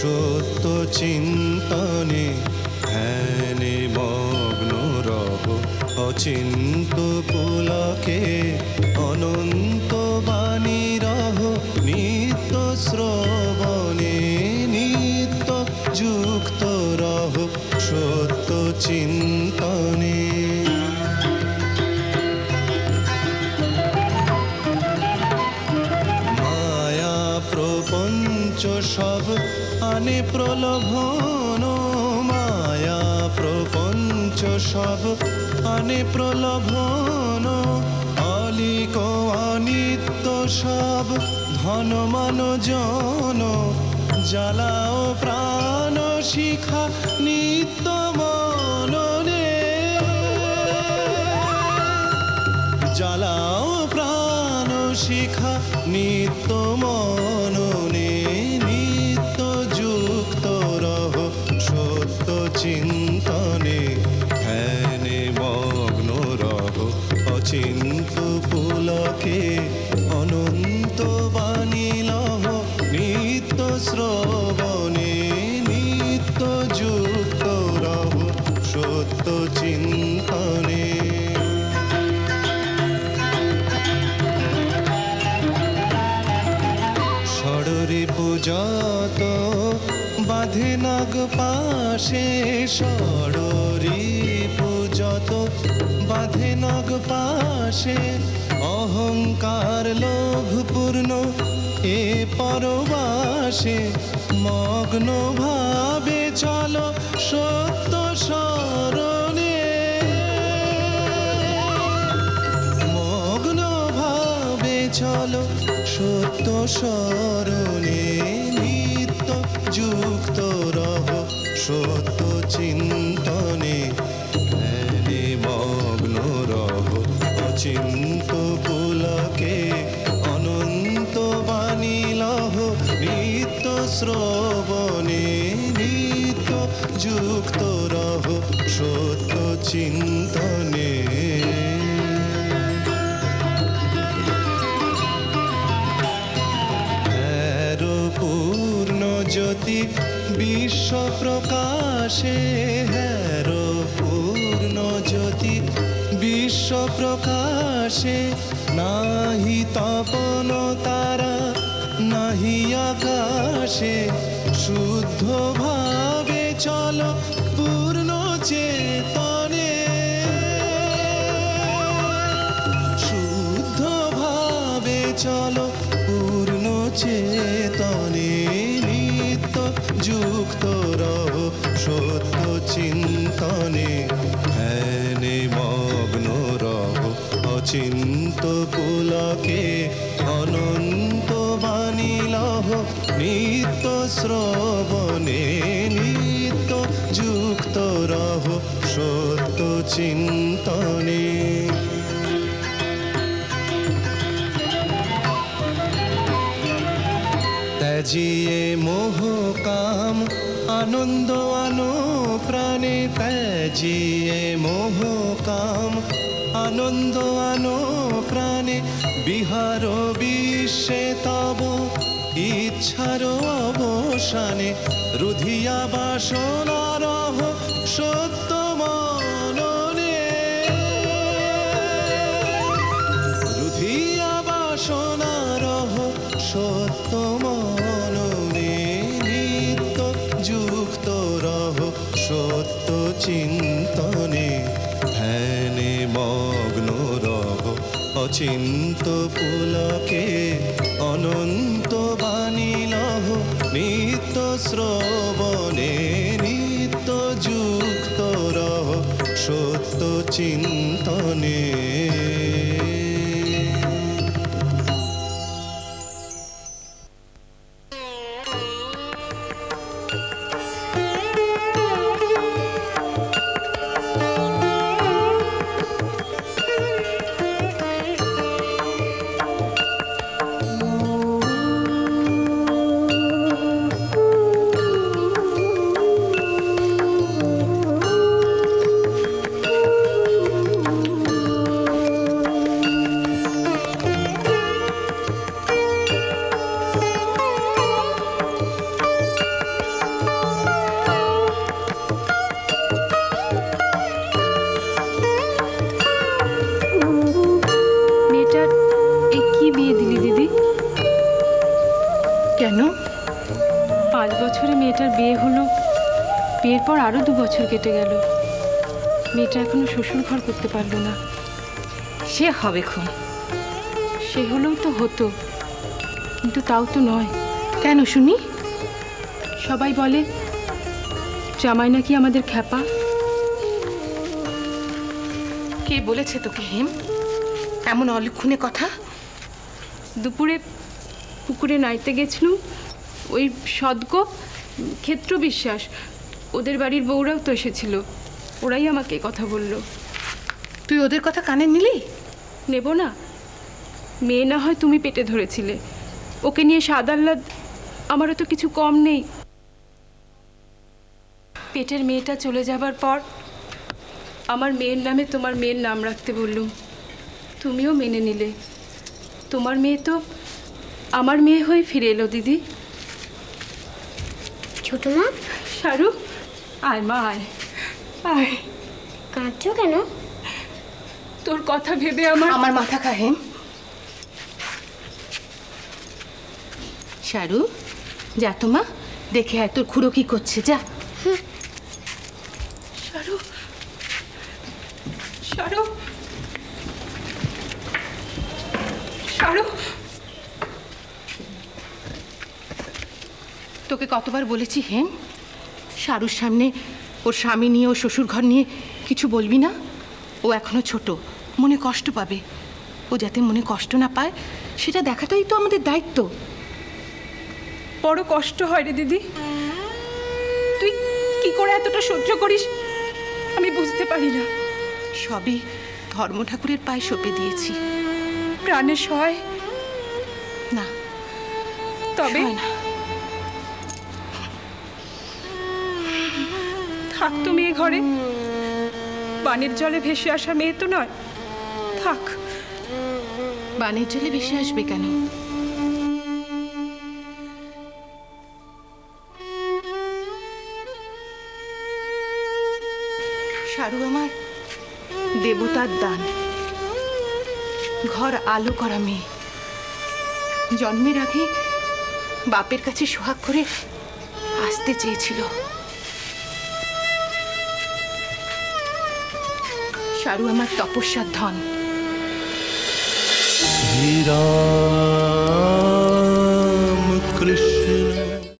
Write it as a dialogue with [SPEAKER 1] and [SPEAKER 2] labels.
[SPEAKER 1] সত্য চিন্তনে ধ্যানে মগ্ন রহ অচিন্ত পুলকে অনন্ত বাণী রহ নিত্য শ্রবণে নিত্য যুক্ত রহ সত্য চিন্তনে। মায়া প্রপঞ্চ সব আনে প্রলোভন, মায়া প্রপঞ্চ সব আনে প্রলোভন, অলিক অনিত্য সব ধন মান জন, জ্বালাও প্রাণ শিখা নিত্য মননে, জ্বালাও প্রাণ শিখা নিত্য মননে, নিত্য যুক্ত রহ সত্য চিন্তনে ধ্যানে মগ্ন রহ অচিন্ত পুলকে অনন্ত বাণী লহ নিত্য শ্রবণে নিত্য যুক্ত রহ সত্য চিন্তনে। ষড়রিপু যত বাঁধে নাগ পাশে, ষড়রিপু যত বাঁধে নাগ পাশে, অহংকার লোভ পূর্ণ এ পরবাসে, মগ্ন ভাবে চলো সত্য শরণে, মগ্ন ভাবে চলো সত্য শরণে, নিত্য যুক্ত রহ সত্য চিন্তনে ধ্যানে মগ্ন রহ অচিন্ত পুলকে অনন্ত বাণী লহ নিত্য শ্রবণে নিত্য যুক্ত রহ সত্য চিন্তনে। পূর্ণ জ্যোতি বিশ্ব প্রকাশে, হের পূর্ণ জ্যোতি বিশ্ব প্রকাশে, নাহি তপন তারা নাহি আকাশে, শুদ্ধ ভাবে চলো পূর্ণ চেতনে, শুদ্ধ ভাবে চলো পূর্ণ চেতনে, নিত্য যুক্ত রহ সত্য চিন্তনে ধ্যানে মগ্ন রহ অচিন্ত পুলকে অনন্ত বাণী লহ নিত্য শ্রবণে নিত্য যুক্ত রহ সত্য চিন্তনে। ত্যাজিয়ে মোহ কাম আনন্দ আনো প্রাণে, ত্যাজিয়ে মোহ কাম আনন্দ আনো প্রাণে, বিহার বিশ্বে তব ইচ্ছার অবসানে, রুধিয়া বাসনা রহ সত্য মননে, রুধিয়া বাসনা রহ সত্য মননে, নিত্য যুক্ত রহ সত্য চিন্তনে ধ্যানে মগ্ন রহ অচিন্ত পুলকে অনন্ত বাণী লহ নিত্য শ্রবণে নিত্য যুক্ত রহ সত্য চিন্তনে।
[SPEAKER 2] 5 বছরে মেয়েটার বিয়ে হলো, বিয়ের পর আরও 2 বছর কেটে গেল। মেয়েটা এখনো শ্বশুর ঘর করতে পারলো না।
[SPEAKER 3] সে হবে খুন।
[SPEAKER 2] সে হলেও তো হতো, কিন্তু তাও তো নয়।
[SPEAKER 3] কেন শুনি?
[SPEAKER 2] সবাই বলে জামাই নাকি আমাদের খ্যাপা।
[SPEAKER 3] কে বলেছে তোকে হেম এমন অলক্ষণে কথা?
[SPEAKER 2] দুপুরে পুকুরে নাইতে গেছিলুম, ওই সদ্য ক্ষেত্র বিশ্বাস, ওদের বাড়ির বউরাও তো এসেছিল, ওরাই আমাকে কথা বলল।
[SPEAKER 3] তুই ওদের কথা কানে নিলি?
[SPEAKER 2] নেব না? মেয়ে না হয় তুমি পেটে ধরেছিলে, ওকে নিয়ে স্বাদ আহ্লাদ আমারও তো কিছু কম নেই। পেটের মেয়েটা চলে যাবার পর আমার মেয়ের নামে তোমার মেয়ের নাম রাখতে বললুম, তুমিও মেনে নিলে। তোমার মেয়ে তো আমার মেয়ে হয়ে ফিরে এলো দিদি।
[SPEAKER 4] ছোট মা।
[SPEAKER 2] শারু, আয় মা, আয় আয়।
[SPEAKER 4] কাঁদছো কেন?
[SPEAKER 2] তোর কথা ভেবে আমার
[SPEAKER 3] মাথা খা হেম। শারু, যা তো মা, দেখে আয় তোর খুড়ো কি করছে, যা।
[SPEAKER 2] শারু, শারু, শারু।
[SPEAKER 3] তোকে কতবার বলেছি হেম, শারুর সামনে ওর স্বামী নিয়ে, ও শ্বশুর ঘর নিয়ে কিছু বলবি না। ও এখনো ছোট, মনে কষ্ট পাবে। ও যাতে মনে কষ্ট না পায় সেটা দেখাটাই তো আমাদের দায়িত্ব।
[SPEAKER 2] বড় কষ্ট হয় রে দিদি, তুই কি করে এতটা সহ্য করিস আমি বুঝতে পারি না।
[SPEAKER 3] সবই ধর্ম ঠাকুরের পায়ে সঁপে দিয়েছি।
[SPEAKER 2] প্রাণে সয়
[SPEAKER 3] না,
[SPEAKER 2] তবে
[SPEAKER 3] না।
[SPEAKER 2] থাকতো মেয়ে ঘরে, পানির জলে ভেসে আসা মেয়ে তো নয়, থাক।
[SPEAKER 3] বানের জলে ভেসে আসবে কেন? শারু আমার দেবতার দান, ঘর আলো করা মেয়ে। জন্মের আগে বাপের কাছে সোহাগ করে আসতে চেয়েছিল। শারু আমার তপস্যার ধন।
[SPEAKER 1] হীরা